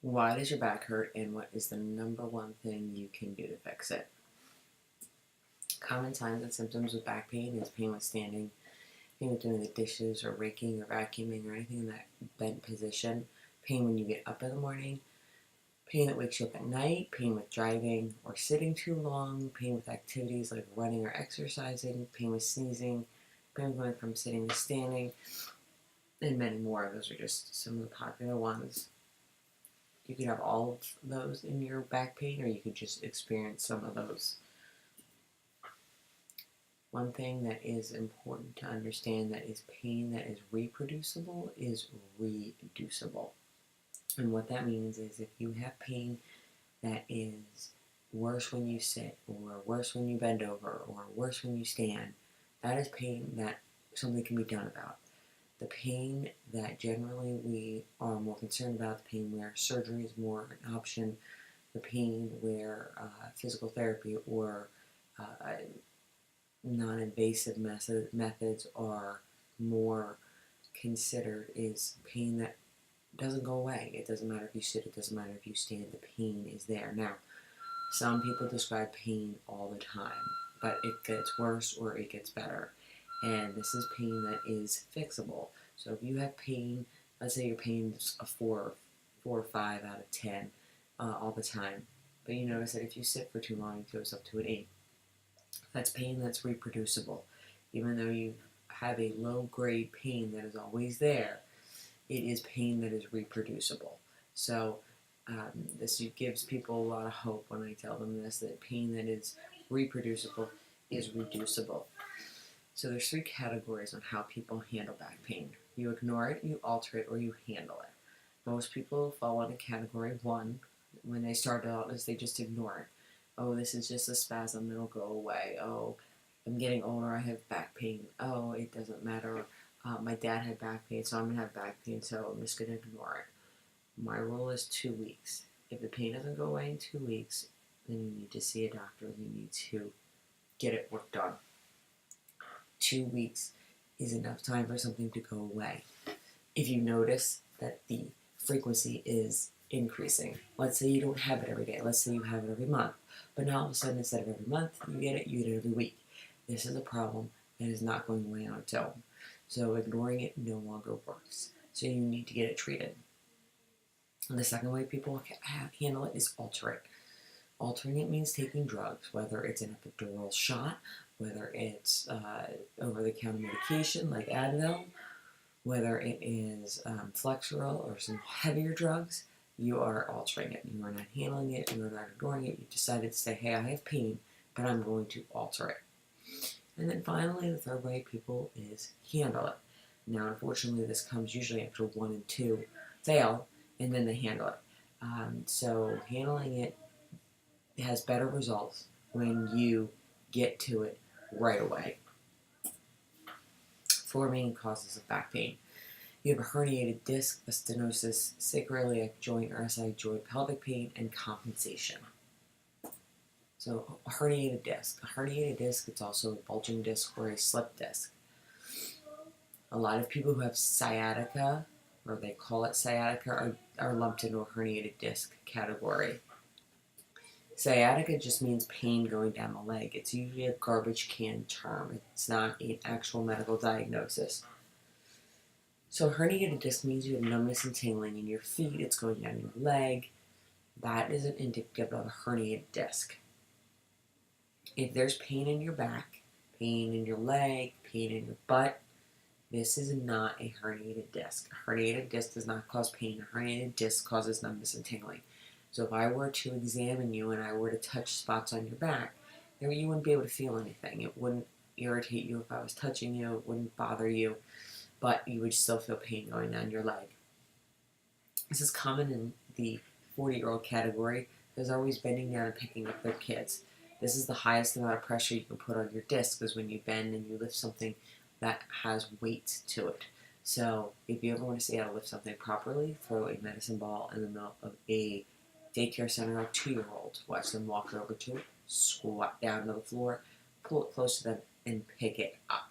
Why does your back hurt, and what is the number one thing you can do to fix it? Common signs and symptoms of back pain is pain with standing, pain with doing the dishes or raking or vacuuming or anything in that bent position, pain when you get up in the morning, pain that wakes you up at night, pain with driving or sitting too long, pain with activities like running or exercising, pain with sneezing, pain going from sitting to standing, and many more. Those are just some of the popular ones. You could have all of those in your back pain, or you could just experience some of those. One thing that is important to understand that is pain that is reproducible is reducible. And what that means is if you have pain that is worse when you sit, or worse when you bend over, or worse when you stand, that is pain that something can be done about. The pain that generally we are more concerned about, the pain where surgery is more an option, the pain where physical therapy or non-invasive methods are more considered, is pain that doesn't go away. It doesn't matter if you sit, it doesn't matter if you stand, the pain is there. Now, some people describe pain all the time, but it gets worse or it gets better. And this is pain that is fixable. So if you have pain, let's say your pain's a 4 or 5 out of 10 all the time, but you notice that if you sit for too long, it goes up to an 8. That's pain that's reproducible. Even though you have a low-grade pain that is always there, it is pain that is reproducible. So this gives people a lot of hope when I tell them this, that pain that is reproducible is reducible. So there's 3 categories on how people handle back pain. You ignore it, you alter it, or you handle it. Most people fall into category 1 when they start out, is they just ignore it. Oh, this is just a spasm, it'll go away. Oh, I'm getting older, I have back pain. Oh, it doesn't matter. My dad had back pain, so I'm going to have back pain, so I'm just going to ignore it. My rule is 2 weeks. If the pain doesn't go away in 2 weeks, then you need to see a doctor. You need to get it worked on. 2 weeks is enough time for something to go away. If you notice that the frequency is increasing, let's say you don't have it every day, let's say you have it every month, but now all of a sudden instead of every month, you get it every week. This is a problem that is not going away on its own. So ignoring it no longer works. So you need to get it treated. And the second way people handle it is alter it. Altering it means taking drugs, whether it's an epidural shot, whether it's over-the-counter medication like Advil, whether it is Flexeril or some heavier drugs. You are altering it. You are not handling it. You are not ignoring it. You decided to say, hey, I have pain, but I'm going to alter it. And then finally, the third way people is handle it. Now, unfortunately, this comes usually after 1 and 2 fail, and then they handle it. So handling it has better results when you get to it right away. 4 main causes of back pain. You have a herniated disc, a stenosis, sacroiliac joint or SI joint, pelvic pain, and compensation. So a herniated disc. A herniated disc, it's also a bulging disc or a slip disc. A lot of people who have sciatica, or they call it sciatica, are lumped into a herniated disc category. Sciatica just means pain going down the leg. It's usually a garbage can term. It's not an actual medical diagnosis. So herniated disc means you have numbness and tingling in your feet. It's going down your leg. That is an indicative of a herniated disc. If there's pain in your back, pain in your leg, pain in your butt, this is not a herniated disc. A herniated disc does not cause pain. A herniated disc causes numbness and tingling. So if I were to examine you and I were to touch spots on your back, you wouldn't be able to feel anything. It wouldn't irritate you if I was touching you. It wouldn't bother you, but you would still feel pain going down your leg. This is common in the 40-year-old category because they're always bending down and picking up their kids. This is the highest amount of pressure you can put on your disc, is when you bend and you lift something that has weight to it. So if you ever want to see how to lift something properly, throw a medicine ball in the middle of a daycare center of 2-year-olds. Watch them walk over to it, squat down to the floor, pull it close to them, and pick it up.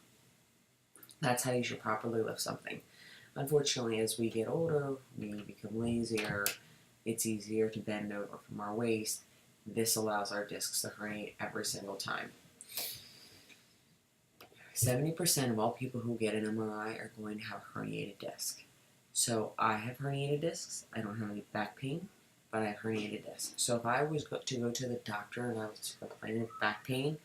That's how you should properly lift something. Unfortunately, as we get older, we become lazier, it's easier to bend over from our waist. This allows our discs to herniate every single time. 70% of all people who get an MRI are going to have herniated disc. So I have herniated discs. I don't have any back pain, but I have herniated disc. So if I was to go to the doctor and I was complaining of back pain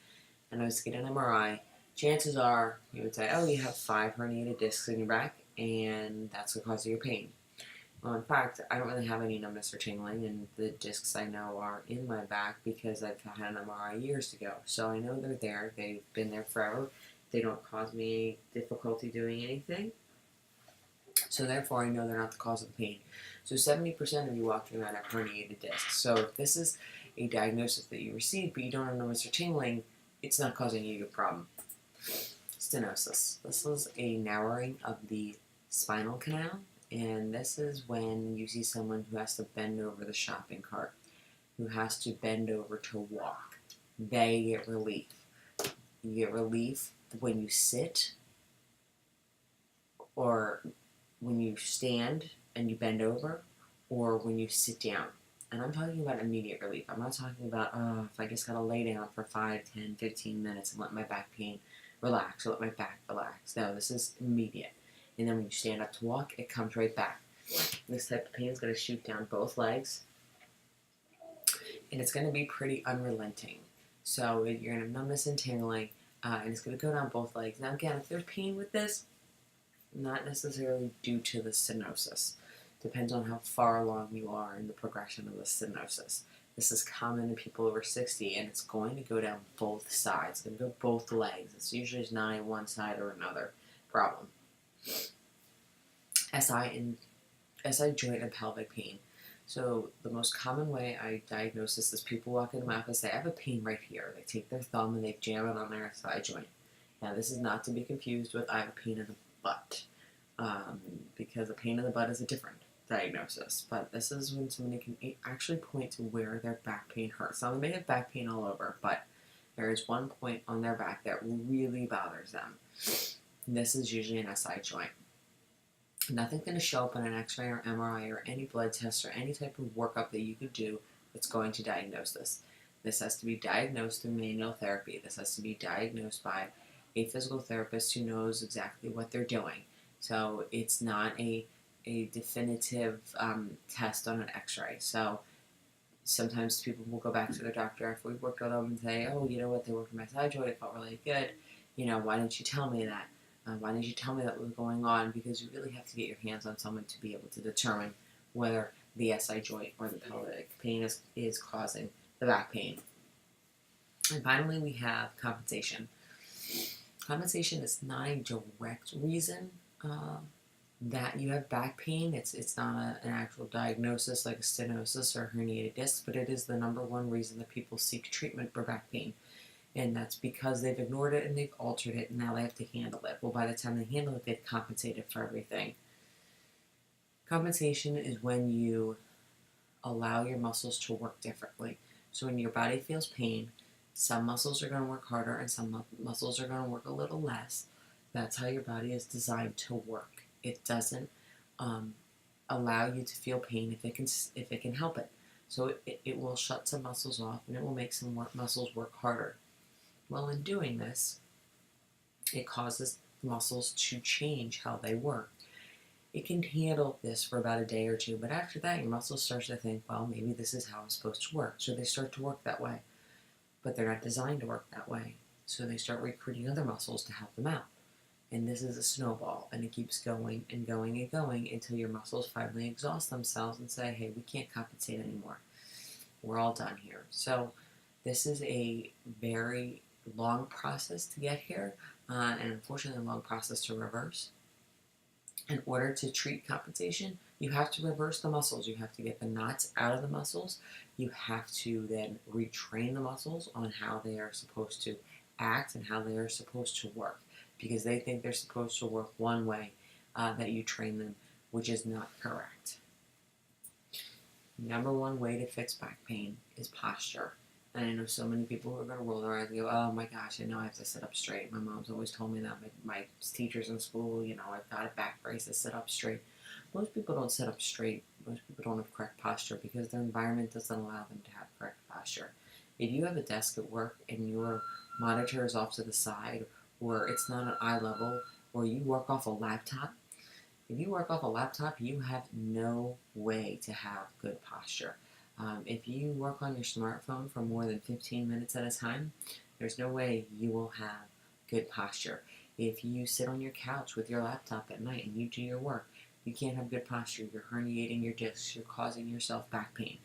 and I was to get an MRI, chances are you would say, oh, you have 5 herniated discs in your back and that's the cause of your pain. Well, in fact, I don't really have any numbness or tingling, and the discs I know are in my back because I've had an MRI years ago. So I know they're there. They've been there forever. They don't cause me difficulty doing anything. So therefore, I know they're not the cause of the pain. So 70% of you walking around have herniated discs. So if this is a diagnosis that you received, but you don't have numbness or tingling, it's not causing you a problem. Stenosis. This is a narrowing of the spinal canal. And this is when you see someone who has to bend over the shopping cart, who has to bend over to walk. They get relief. You get relief when you sit or when you stand and you bend over or when you sit down. And I'm talking about immediate relief. I'm not talking about, if I just gotta lay down for 5, 10, 15 minutes and let my back pain relax or let my back relax. No, this is immediate. And then when you stand up to walk, it comes right back. This type of pain is going to shoot down both legs. And it's going to be pretty unrelenting. So you're going to have numbness and tingling. And it's going to go down both legs. Now again, if there's pain with this, not necessarily due to the stenosis. Depends on how far along you are in the progression of the stenosis. This is common in people over 60, and it's going to go down both sides. It's going to go both legs. It's usually not a one side or another problem. SI joint and pelvic pain. So the most common way I diagnose this is people walk into my office, say, I have a pain right here. They take their thumb and they jam it on their SI joint. Now this is not to be confused with I have a pain in the butt, because a pain in the butt is a different diagnosis. But this is when somebody can actually point to where their back pain hurts. Now they may have back pain all over, but there is one point on their back that really bothers them. This is usually an SI joint. Nothing's going to show up on an X-ray or MRI or any blood test or any type of workup that you could do that's going to diagnose this. This has to be diagnosed through manual therapy. This has to be diagnosed by a physical therapist who knows exactly what they're doing. So it's not a definitive test on an X-ray. So sometimes people will go back to their doctor after we've worked on them and say, oh, you know what, they worked on my side joint, it felt really good. You know, why didn't you tell me that? Why didn't you tell me that was going on? Because you really have to get your hands on someone to be able to determine whether the SI joint or the pelvic pain is causing the back pain. And finally, we have compensation. Compensation is not a direct reason that you have back pain. It's not an actual diagnosis like a stenosis or herniated disc, but it is the number one reason that people seek treatment for back pain. And that's because they've ignored it and they've altered it, and now they have to handle it. Well, by the time they handle it, they've compensated for everything. Compensation is when you allow your muscles to work differently. So when your body feels pain, some muscles are going to work harder and some muscles are going to work a little less. That's how your body is designed to work. It doesn't allow you to feel pain if it can help it. So it will shut some muscles off and it will make some muscles work harder. Well, in doing this, it causes muscles to change how they work. It can handle this for about a day or two, but after that, your muscles start to think, well, maybe this is how it's supposed to work. So they start to work that way, but they're not designed to work that way. So they start recruiting other muscles to help them out. And this is a snowball, and it keeps going and going and going until your muscles finally exhaust themselves and say, hey, we can't compensate anymore. We're all done here. So this is a very long process to get here, and unfortunately a long process to reverse. In order to treat compensation, you have to reverse the muscles. You have to get the knots out of the muscles. You have to then retrain the muscles on how they are supposed to act and how they are supposed to work, because they think they're supposed to work one way that you train them, which is not correct. Number one way to fix back pain is posture. And I know so many people who are going to roll their eyes and go, oh my gosh, I know I have to sit up straight. My mom's always told me that. My teachers in school, I've got a back brace to sit up straight. Most people don't sit up straight most people don't have correct posture because their environment doesn't allow them to have correct posture. If you have a desk at work and your monitor is off to the side, or it's not at eye level, or you work off a laptop, if you work off a laptop, you have no way to have good posture. If you work on your smartphone for more than 15 minutes at a time, there's no way you will have good posture. If you sit on your couch with your laptop at night and you do your work, you can't have good posture. You're herniating your discs. You're causing yourself back pain.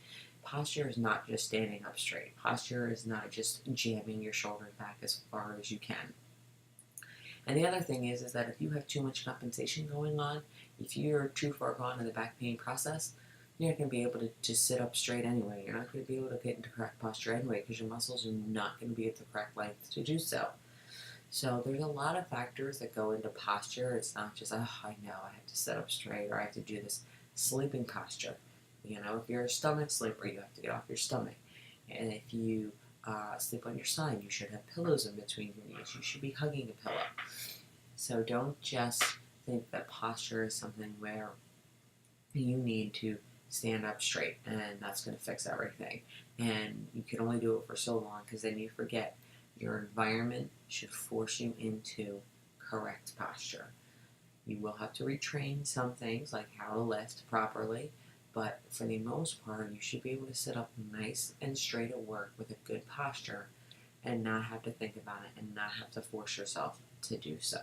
Posture is not just standing up straight. Posture is not just jamming your shoulders back as far as you can. And the other thing is that if you have too much compensation going on, if you're too far gone in the back pain process, you're not going to be able to just sit up straight anyway. You're not going to be able to get into correct posture anyway because your muscles are not going to be at the correct length to do so. So there's a lot of factors that go into posture. It's not just, oh, I know I have to sit up straight or I have to do this sleeping posture. You know, if you're a stomach sleeper, you have to get off your stomach. And if you sleep on your side, you should have pillows in between your knees. You should be hugging a pillow. So don't just think that posture is something where you need to stand up straight and that's going to fix everything. And you can only do it for so long because then you forget your environment should force you into correct posture. You will have to retrain some things like how to lift properly, but for the most part, you should be able to sit up nice and straight at work with a good posture and not have to think about it and not have to force yourself to do so.